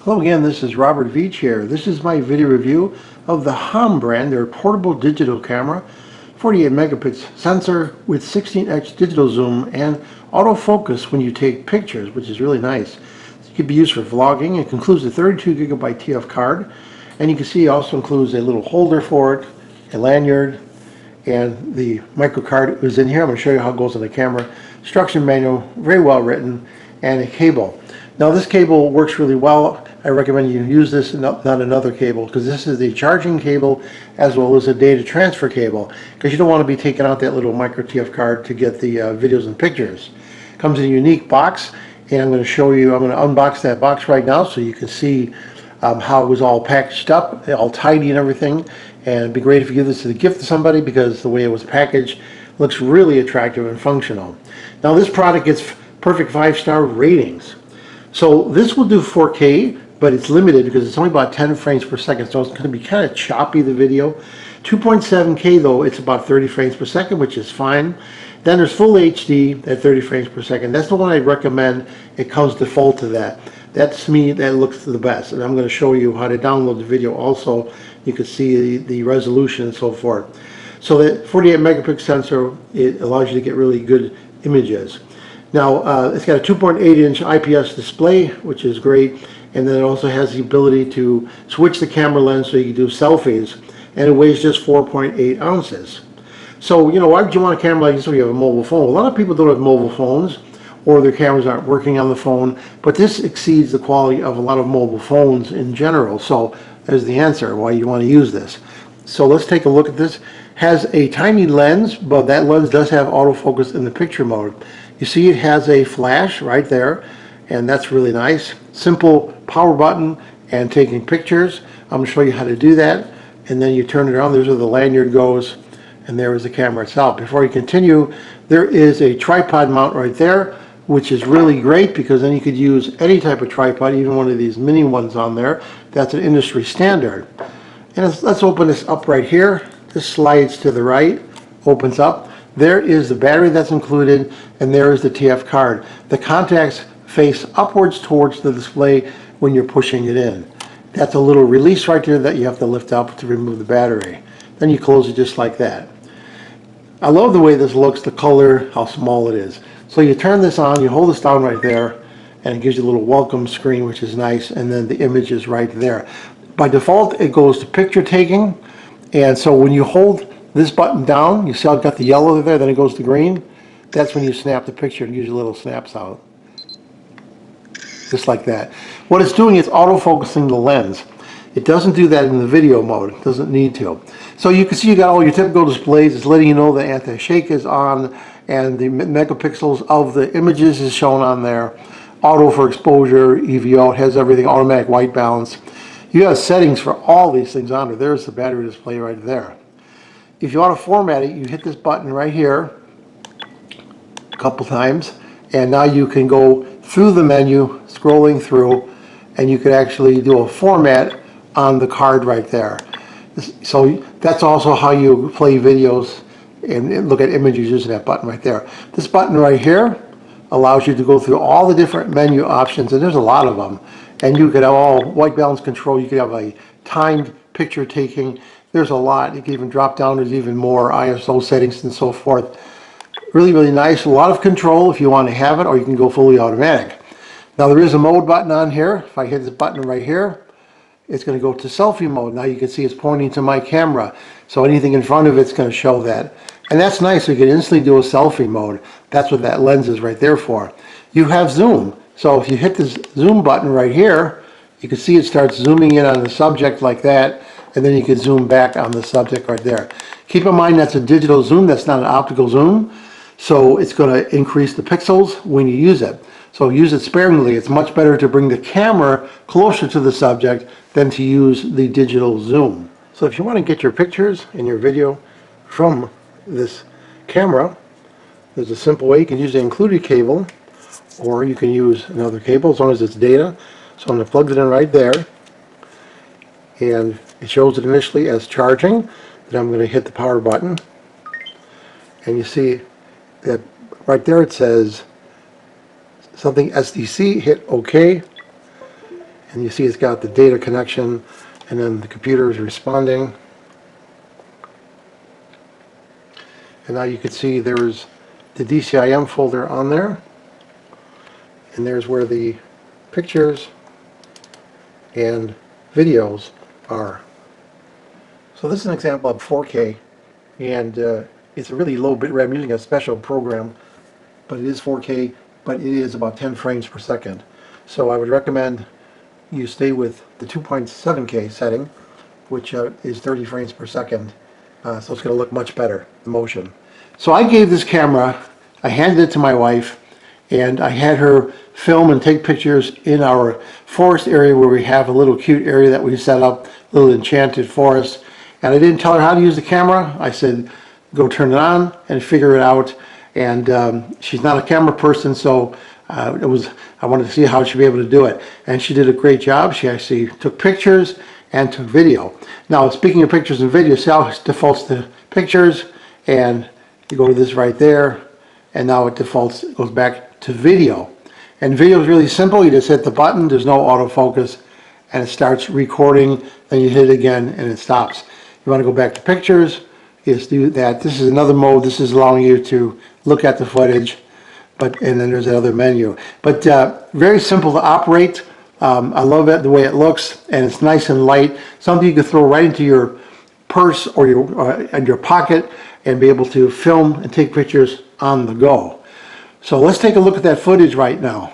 Hello again, this is Robert Veach here. This is my video review of the HOM brand, their portable digital camera, 48 megapixel sensor with 16x digital zoom and autofocus when you take pictures, which is really nice. It can be used for vlogging. It includes a 32 gigabyte TF card, and you can see it also includes a little holder for it, a lanyard, and the micro card is in here. I'm going to show you how it goes on the camera. Instruction manual, very well written, and a cable. Now this cable works really well. I recommend you use this and not another cable, because this is the charging cable as well as a data transfer cable, because you don't want to be taking out that little micro TF card to get the videos and pictures. It comes in a unique box, and I'm going to show you, I'm going to unbox that box right now so you can see how it was all packaged up, all tidy and everything. And it'd be great if you give this as a gift to somebody, because the way it was packaged looks really attractive and functional. Now this product gets perfect 5-star ratings. So this will do 4K, but it's limited because it's only about 10 frames per second, so it's going to be kind of choppy, the video. 2.7K though, it's about 30 frames per second, which is fine. Then there's full HD at 30 frames per second. That's the one I recommend. It comes default to that. That's me, that looks the best. And I'm going to show you how to download the video also. You can see the resolution and so forth. So that 48 megapixel sensor, it allows you to get really good images. Now it's got a 2.8-inch IPS display, which is great, and then it also has the ability to switch the camera lens so you can do selfies, and it weighs just 4.8 ounces. So, you know, why would you want a camera like this if you have a mobile phone? A lot of people don't have mobile phones, or their cameras aren't working on the phone, but this exceeds the quality of a lot of mobile phones in general. So there's the answer why you want to use this. So let's take a look at this. Has a tiny lens, but that lens does have autofocus in the picture mode. You see it has a flash right there, and that's really nice. Simple power button and taking pictures. I'm going to show you how to do that, and then you turn it around. There's where the lanyard goes, and there is the camera itself. Before you continue, there is a tripod mount right there, which is really great, because then you could use any type of tripod, even one of these mini ones on there. That's an industry standard. And let's open this up right here. This slides to the right, opens up. There is the battery that's included, and there is the TF card. The contacts face upwards towards the display when you're pushing it in. That's a little release right there that you have to lift up to remove the battery. Then you close it just like that. I love the way this looks, the color, how small it is. So you turn this on, you hold this down right there, and it gives you a little welcome screen, which is nice, and then the image is right there. By default, it goes to picture taking, and so when you hold this button down, you see how I've got the yellow there, then it goes to green. That's when you snap the picture and use your little snaps out. Just like that. What it's doing is auto-focusing the lens. It doesn't do that in the video mode. It doesn't need to. So you can see you got all your typical displays. It's letting you know the anti-shake is on, and the megapixels of the images is shown on there. Auto for exposure, EVO, it has everything, automatic white balance. You have settings for all these things on there. There's the battery display right there. If you want to format it, you hit this button right here a couple times, and now you can go through the menu, scrolling through, and you can actually do a format on the card right there. So that's also how you play videos and look at images using that button right there. This button right here allows you to go through all the different menu options, and there's a lot of them. And you could have all white balance control. You could have a timed picture taking. There's a lot. You can even drop down. There's even more ISO settings and so forth. Really, really nice. A lot of control if you want to have it, or you can go fully automatic. Now there is a mode button on here. If I hit this button right here, it's going to go to selfie mode. Now you can see it's pointing to my camera, so anything in front of it's going to show that. And that's nice. So you can instantly do a selfie mode. That's what that lens is right there for. You have zoom. So if you hit this zoom button right here, you can see it starts zooming in on the subject like that, and then you can zoom back on the subject right there. Keep in mind that's a digital zoom, that's not an optical zoom, so it's going to increase the pixels when you use it. So use it sparingly. It's much better to bring the camera closer to the subject than to use the digital zoom. So if you want to get your pictures and your video from this camera, there's a simple way. You can use the included cable, or you can use another cable as long as it's data. So I'm going to plug it in right there, and it shows it initially as charging. Then I'm going to hit the power button, and you see that right there it says something SDC. Hit OK, And you see it's got the data connection, and then the computer is responding. And now you can see there's the DCIM folder on there, and there's where the pictures and videos are. So this is an example of 4K, and it's a really low bit rate. I'm using a special program, but it is 4K, but it is about 10 frames per second. So I would recommend you stay with the 2.7K setting, which is 30 frames per second. So it's going to look much better, the motion. So I gave this camera, I handed it to my wife, and I had her film and take pictures in our forest area where we have a little cute area that we set up, a little enchanted forest. And I didn't tell her how to use the camera. I said, go turn it on and figure it out. And she's not a camera person, so I wanted to see how she'd be able to do it. And she did a great job. She actually took pictures and took video. Now, speaking of pictures and video, see how it defaults to pictures, and you go to this right there, and now it goes back to video. And video is really simple. You just hit the button, there's no autofocus, and it starts recording, then you hit it again and it stops. You want to go back to pictures, you just do that. This is another mode. This is allowing you to look at the footage, and then there's another menu. But very simple to operate. I love it, the way it looks, and it's nice and light. Something you can throw right into your purse or your pocket and be able to film and take pictures on the go. So let's take a look at that footage right now.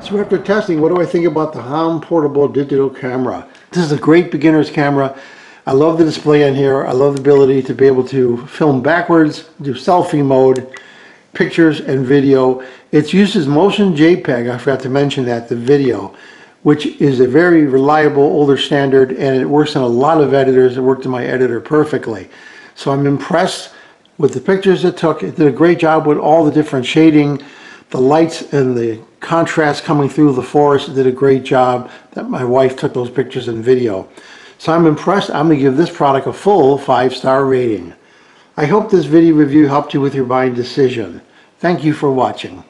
So after testing, what do I think about the HOM portable digital camera? This is a great beginner's camera. I love the display on here. I love the ability to be able to film backwards, do selfie mode, pictures and video. It uses motion JPEG, I forgot to mention that, the video, which is a very reliable older standard, and it works in a lot of editors. It worked in my editor perfectly. So I'm impressed with the pictures it took. It did a great job with all the different shading, the lights and the contrast coming through the forest. It did a great job. That my wife took those pictures and video. So I'm impressed. I'm going to give this product a full 5-star rating. I hope this video review helped you with your buying decision. Thank you for watching.